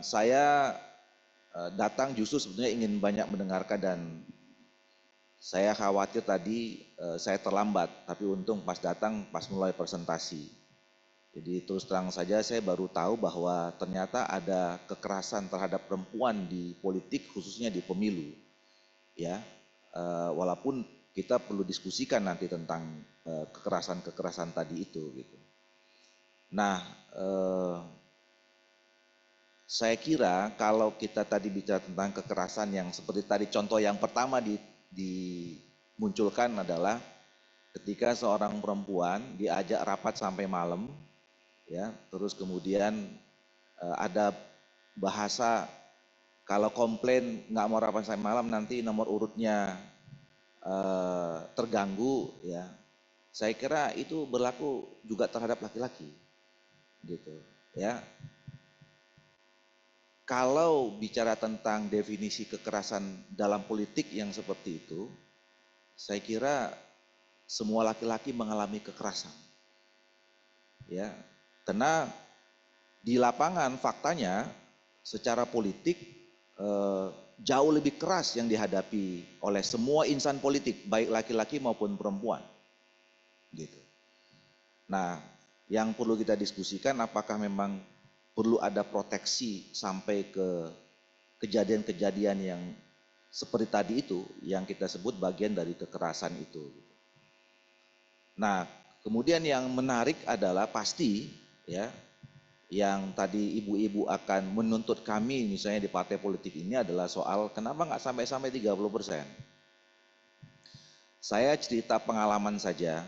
Saya datang justru sebetulnya ingin banyak mendengarkan dan saya khawatir tadi saya terlambat, tapi untung pas datang pas mulai presentasi. Jadi terus terang saja saya baru tahu bahwa ternyata ada kekerasan terhadap perempuan di politik khususnya di pemilu. Ya, walaupun kita perlu diskusikan nanti tentang kekerasan-kekerasan tadi itu gitu. Nah, saya kira kalau kita tadi bicara tentang kekerasan yang seperti tadi contoh yang pertama dimunculkan adalah ketika seorang perempuan diajak rapat sampai malam, ya, terus kemudian ada bahasa kalau komplain nggak mau rapat sampai malam nanti nomor urutnya terganggu, ya. Saya kira itu berlaku juga terhadap laki-laki, gitu, ya. Kalau bicara tentang definisi kekerasan dalam politik yang seperti itu, saya kira semua laki-laki mengalami kekerasan. Ya, karena di lapangan faktanya secara politik jauh lebih keras yang dihadapi oleh semua insan politik, baik laki-laki maupun perempuan. Gitu. Nah, yang perlu kita diskusikan apakah memang perlu ada proteksi sampai ke kejadian-kejadian yang seperti tadi itu yang kita sebut bagian dari kekerasan itu. Nah, kemudian yang menarik adalah pasti ya yang tadi ibu-ibu akan menuntut kami misalnya di partai politik ini adalah soal kenapa nggak sampai 30%. Saya cerita pengalaman saja.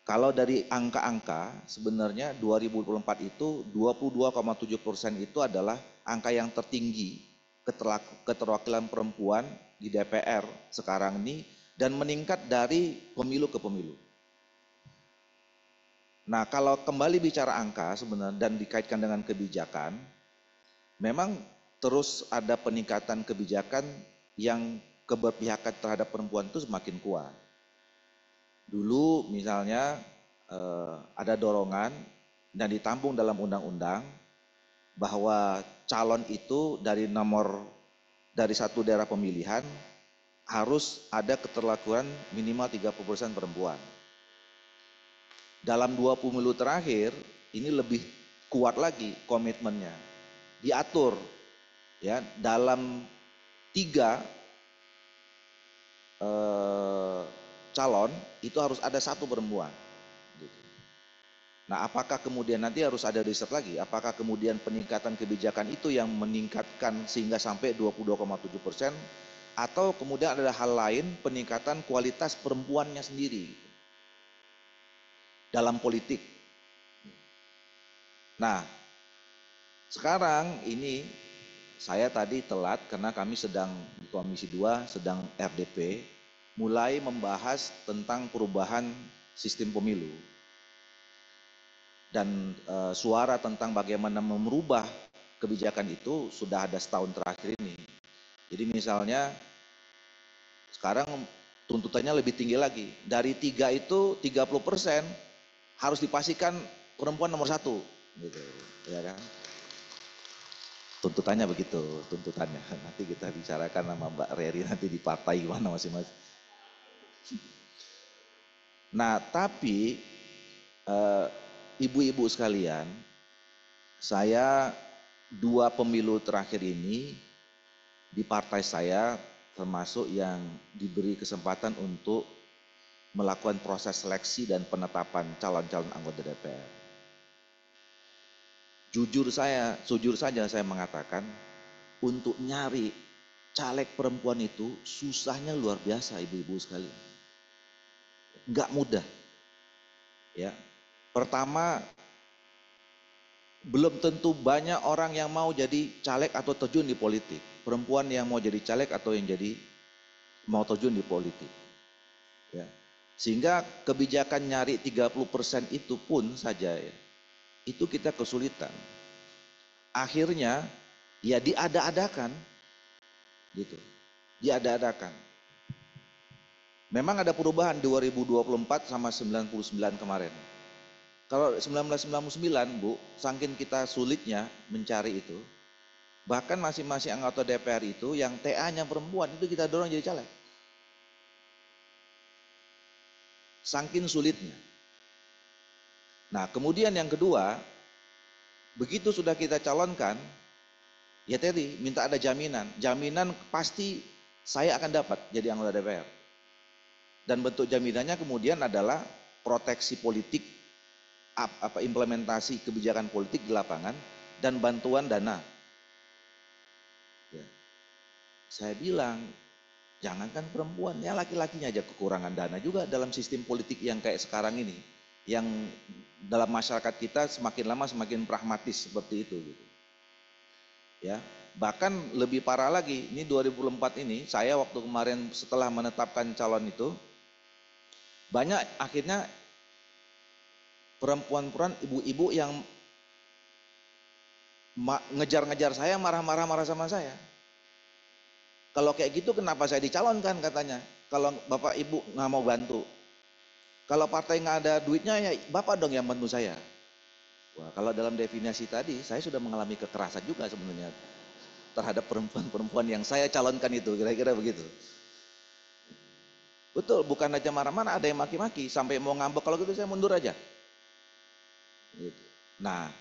Kalau dari angka-angka sebenarnya 2024 itu 22,7% itu adalah angka yang tertinggi keterwakilan perempuan di DPR sekarang ini dan meningkat dari pemilu ke pemilu. Nah, kalau kembali bicara angka sebenarnya dan dikaitkan dengan kebijakan, memang terus ada peningkatan kebijakan yang keberpihakan terhadap perempuan itu semakin kuat. Dulu misalnya ada dorongan dan ditampung dalam undang-undang bahwa calon itu dari satu daerah pemilihan harus ada keterwakilan minimal 30% perempuan. Dalam 2 pemilu terakhir ini lebih kuat lagi komitmennya. Diatur ya dalam 3 calon itu harus ada 1 perempuan. Nah, apakah kemudian nanti harus ada riset lagi? Apakah kemudian peningkatan kebijakan itu yang meningkatkan sehingga sampai 22,7%? Atau kemudian ada hal lain peningkatan kualitas perempuannya sendiri dalam politik? Nah, sekarang ini saya tadi telat karena kami sedang di Komisi 2 sedang RDP mulai membahas tentang perubahan sistem pemilu dan suara tentang bagaimana merubah kebijakan itu sudah ada setahun terakhir ini. Jadi misalnya sekarang tuntutannya lebih tinggi lagi, dari 3 itu 30% harus dipastikan perempuan nomor 1 gitu, ya kan? Tuntutannya begitu, tuntutannya. Nanti kita bicarakan sama Mbak Reri nanti di partai gimana masing-masing. Nah, tapi ibu-ibu sekalian, saya 2 pemilu terakhir ini di partai saya termasuk yang diberi kesempatan untuk melakukan proses seleksi dan penetapan calon-calon anggota DPR. Jujur saja saya mengatakan untuk nyari caleg perempuan itu susahnya luar biasa ibu-ibu sekalian. Nggak mudah. Ya. Pertama, belum tentu banyak orang yang mau jadi caleg atau terjun di politik. Perempuan yang mau jadi caleg atau yang mau terjun di politik. Ya. Sehingga kebijakan nyari 30% itu pun saja ya, itu kita kesulitan. Akhirnya ya diada-adakan gitu. Diada-adakan. Memang ada perubahan 2024 sama 99 kemarin. Kalau 1999 Bu, saking kita sulitnya mencari itu, bahkan masing-masing anggota DPR itu yang TA-nya perempuan itu kita dorong jadi caleg. Saking sulitnya. Nah, kemudian yang kedua, begitu sudah kita calonkan, ya tadi minta ada jaminan. Jaminan pasti saya akan dapat jadi anggota DPR. Dan bentuk jaminannya kemudian adalah proteksi politik, implementasi kebijakan politik di lapangan, dan bantuan dana. Ya. Saya bilang, jangankan perempuan, ya laki-lakinya aja kekurangan dana juga dalam sistem politik yang kayak sekarang ini. Yang dalam masyarakat kita semakin lama semakin pragmatis seperti itu. Gitu. Ya, bahkan lebih parah lagi, ini 2004 ini, saya waktu kemarin setelah menetapkan calon itu, banyak akhirnya perempuan-perempuan, ibu-ibu yang ngejar-ngejar saya, marah-marah sama saya. Kalau kayak gitu kenapa saya dicalonkan katanya, kalau bapak ibu nggak mau bantu. Kalau partai nggak ada duitnya ya bapak dong yang bantu saya. Wah, kalau dalam definisi tadi saya sudah mengalami kekerasan juga sebenarnya terhadap perempuan-perempuan yang saya calonkan itu, kira-kira begitu. Betul, bukan aja marah-marah, ada yang maki-maki sampai mau ngambek, kalau gitu saya mundur aja. Gitu. Nah,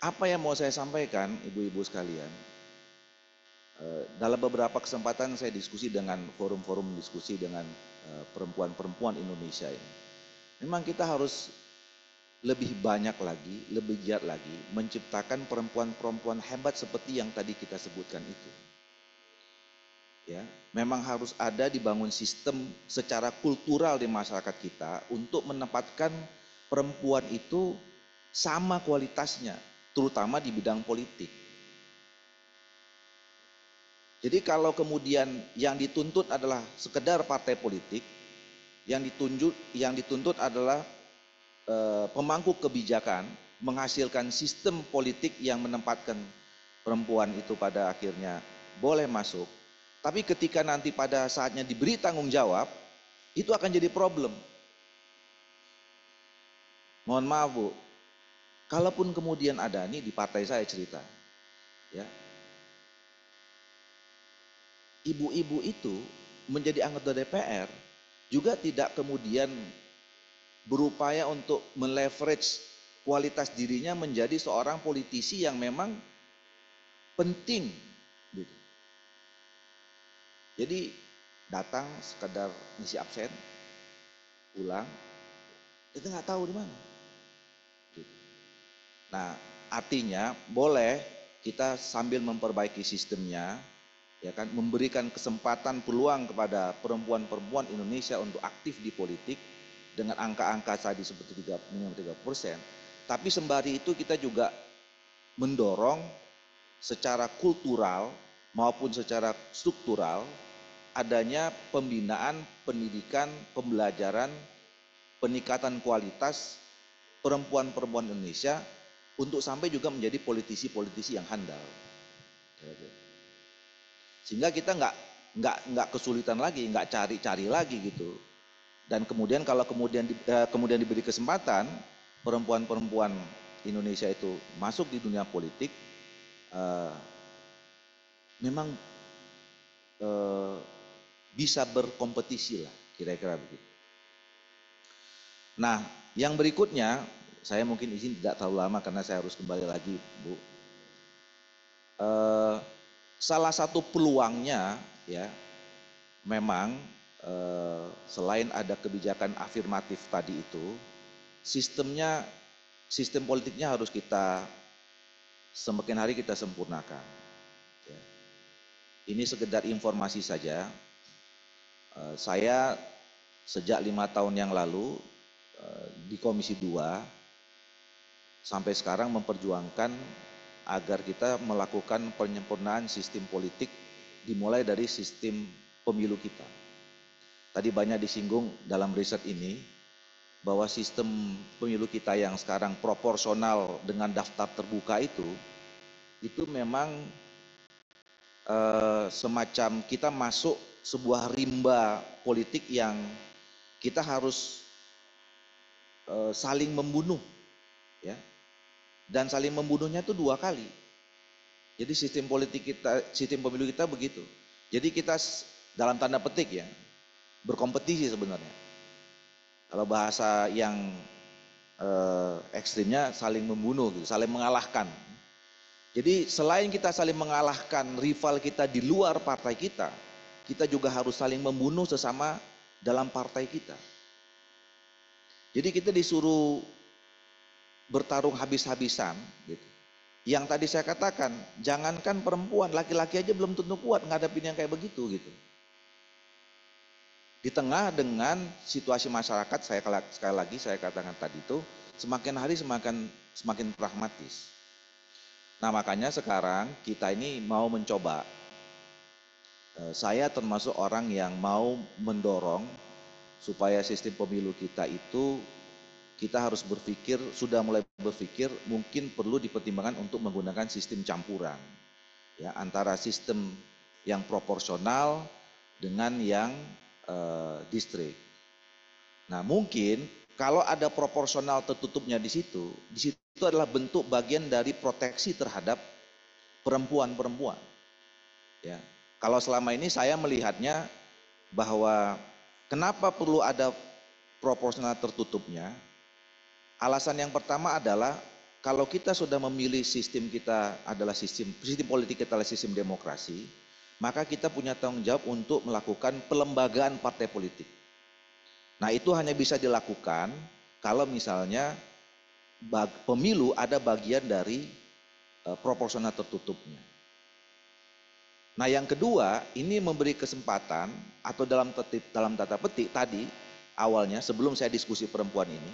apa yang mau saya sampaikan ibu-ibu sekalian, dalam beberapa kesempatan saya diskusi dengan forum-forum diskusi dengan perempuan-perempuan Indonesia ini. Memang kita harus lebih banyak lagi, lebih giat lagi menciptakan perempuan-perempuan hebat seperti yang tadi kita sebutkan itu. Ya, memang harus ada dibangun sistem secara kultural di masyarakat kita untuk menempatkan perempuan itu sama kualitasnya, terutama di bidang politik. Jadi kalau kemudian yang dituntut adalah sekedar partai politik, yang dituntut adalah pemangku kebijakan, menghasilkan sistem politik yang menempatkan perempuan itu pada akhirnya boleh masuk. Tapi ketika nanti pada saatnya diberi tanggung jawab, itu akan jadi problem. Mohon maaf Bu, kalaupun kemudian ada, nih di partai saya cerita, ya, ibu-ibu itu menjadi anggota DPR juga tidak kemudian berupaya untuk meleverage kualitas dirinya menjadi seorang politisi yang memang penting. Gitu. Jadi datang sekedar ngisi absen, pulang, kita nggak tahu di mana. Gitu. Nah, artinya boleh kita sambil memperbaiki sistemnya, ya kan, memberikan kesempatan peluang kepada perempuan-perempuan Indonesia untuk aktif di politik dengan angka-angka tadi seperti 30%. Tapi sembari itu kita juga mendorong secara kultural maupun secara struktural adanya pembinaan, pendidikan, pembelajaran, peningkatan kualitas perempuan-perempuan Indonesia untuk sampai juga menjadi politisi-politisi yang handal. Sehingga kita nggak kesulitan lagi, nggak cari-cari lagi gitu. Dan kemudian kalau kemudian diberi kesempatan perempuan-perempuan Indonesia itu masuk di dunia politik, memang bisa berkompetisi lah, kira-kira begitu. Nah, yang berikutnya, saya mungkin izin tidak terlalu lama karena saya harus kembali lagi, Bu. Salah satu peluangnya, ya, memang selain ada kebijakan afirmatif tadi itu, sistem politiknya harus kita semakin hari kita sempurnakan. Ya. Ini sekedar informasi saja. Saya sejak 5 tahun yang lalu di Komisi 2 sampai sekarang memperjuangkan agar kita melakukan penyempurnaan sistem politik dimulai dari sistem pemilu kita. Tadi banyak disinggung dalam riset ini bahwa sistem pemilu kita yang sekarang proporsional dengan daftar terbuka itu memang semacam kita masuk sebuah rimba politik yang kita harus saling membunuh, ya. Dan saling membunuhnya itu 2 kali. Jadi sistem politik kita, sistem pemilu kita begitu. Jadi kita dalam tanda petik ya, berkompetisi sebenarnya. Kalau bahasa yang ekstrimnya saling membunuh gitu, saling mengalahkan. Jadi selain kita saling mengalahkan rival kita di luar partai kita juga harus saling membunuh sesama dalam partai kita. Jadi kita disuruh bertarung habis-habisan gitu. Yang tadi saya katakan, jangankan perempuan, laki-laki aja belum tentu kuat ngadepin yang kayak begitu gitu. Di tengah dengan situasi masyarakat, sekali lagi saya katakan tadi itu, semakin hari semakin pragmatis. Nah makanya sekarang kita ini mau mencoba, saya termasuk orang yang mau mendorong supaya sistem pemilu kita itu, kita harus berpikir, sudah mulai berpikir mungkin perlu dipertimbangkan untuk menggunakan sistem campuran, ya, antara sistem yang proporsional dengan yang distrik. Nah mungkin kalau ada proporsional tertutupnya di situ adalah bentuk bagian dari proteksi terhadap perempuan-perempuan. Ya, kalau selama ini saya melihatnya bahwa kenapa perlu ada proporsional tertutupnya? Alasan yang pertama adalah kalau kita sudah memilih sistem kita adalah sistem politik kita adalah sistem demokrasi, maka kita punya tanggung jawab untuk melakukan pelembagaan partai politik. Nah itu hanya bisa dilakukan kalau misalnya pemilu ada bagian dari proporsional tertutupnya. Nah yang kedua, ini memberi kesempatan atau dalam tata petik tadi awalnya sebelum saya diskusi perempuan ini,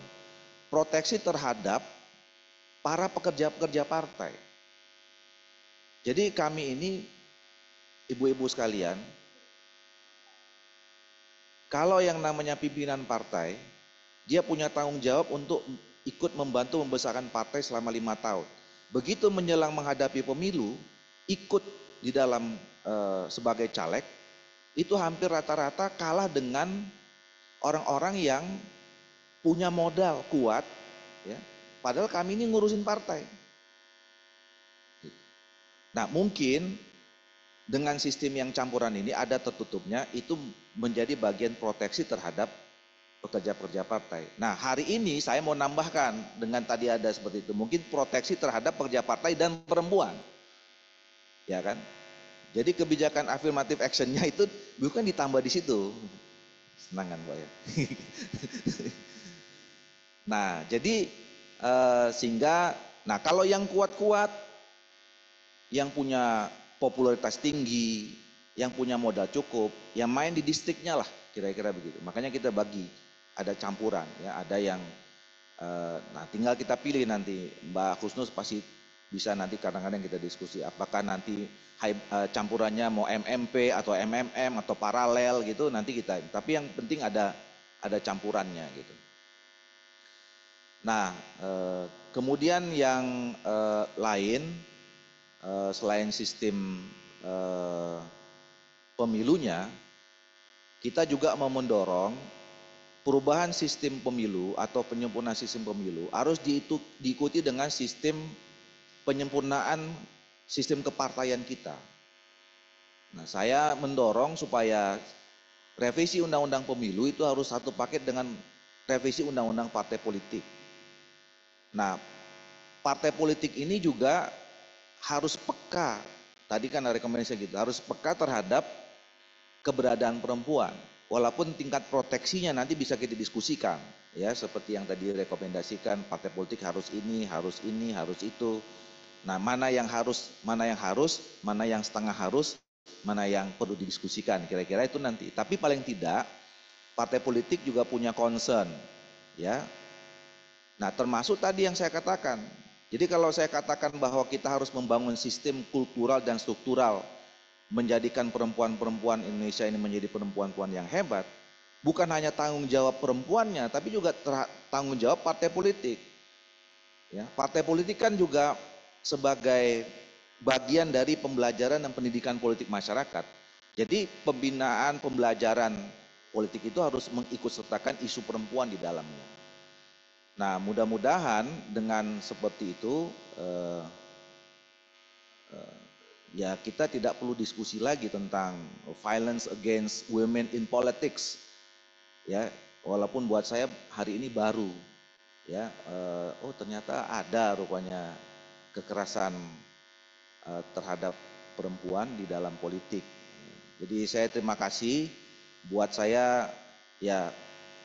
proteksi terhadap para pekerja-pekerja partai. Jadi kami ini, ibu-ibu sekalian, kalau yang namanya pimpinan partai, dia punya tanggung jawab untuk ikut membantu membesarkan partai selama 5 tahun. Begitu menjelang menghadapi pemilu, ikut di dalam sebagai caleg, itu hampir rata-rata kalah dengan orang-orang yang punya modal kuat, ya. Padahal kami ini ngurusin partai. Nah mungkin dengan sistem yang campuran ini ada tertutupnya, itu menjadi bagian proteksi terhadap pekerja-pekerja partai. Nah hari ini saya mau nambahkan dengan tadi ada seperti itu, mungkin proteksi terhadap pekerja partai dan perempuan, ya kan? Jadi kebijakan affirmative actionnya itu bukan ditambah di situ, senang kan Pak ya? Nah jadi sehingga, nah kalau yang kuat-kuat, yang punya popularitas tinggi, yang punya modal cukup, yang main di distriknya lah, kira-kira begitu. Makanya kita bagi, ada campuran, ya, ada yang, nah tinggal kita pilih nanti, Mbak Kusnus pasti bisa nanti kadang-kadang kita diskusi, apakah nanti campurannya mau MMP atau MMM atau paralel gitu, nanti kita. Tapi yang penting ada campurannya gitu. Nah, kemudian yang lain, selain sistem pemilunya, kita juga mau mendorong perubahan sistem pemilu atau penyempurnaan sistem pemilu harus diikuti dengan sistem penyempurnaan sistem kepartaian kita. Nah, saya mendorong supaya revisi undang-undang pemilu itu harus satu paket dengan revisi undang-undang partai politik. Nah, partai politik ini juga harus peka, tadi kan ada rekomendasi gitu, harus peka terhadap keberadaan perempuan. Walaupun tingkat proteksinya nanti bisa kita diskusikan, ya seperti yang tadi rekomendasikan, partai politik harus ini, harus itu. Nah, mana yang harus, mana yang setengah harus, mana yang perlu didiskusikan, kira-kira itu nanti. Tapi paling tidak partai politik juga punya concern, ya. Nah, termasuk tadi yang saya katakan. Jadi kalau saya katakan bahwa kita harus membangun sistem kultural dan struktural, menjadikan perempuan-perempuan Indonesia ini menjadi perempuan-perempuan yang hebat, bukan hanya tanggung jawab perempuannya, tapi juga tanggung jawab partai politik. Ya, partai politik kan juga sebagai bagian dari pembelajaran dan pendidikan politik masyarakat. Jadi pembinaan, pembelajaran politik itu harus mengikut sertakan isu perempuan di dalamnya. Nah, mudah-mudahan dengan seperti itu ya kita tidak perlu diskusi lagi tentang violence against women in politics, ya. Walaupun buat saya hari ini baru, ya. Oh ternyata ada rupanya kekerasan terhadap perempuan di dalam politik. Jadi saya terima kasih buat saya, ya,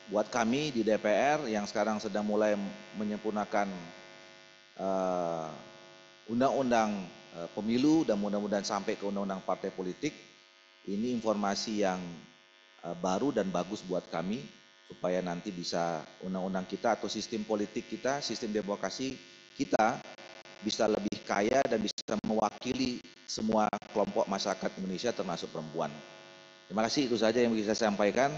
buat kami di DPR yang sekarang sedang mulai menyempurnakan undang-undang pemilu dan mudah-mudahan sampai ke undang-undang partai politik. Ini informasi yang baru dan bagus buat kami supaya nanti bisa undang-undang kita atau sistem politik kita, sistem demokrasi kita bisa lebih kaya dan bisa mewakili semua kelompok masyarakat Indonesia termasuk perempuan. Terima kasih, itu saja yang bisa saya sampaikan.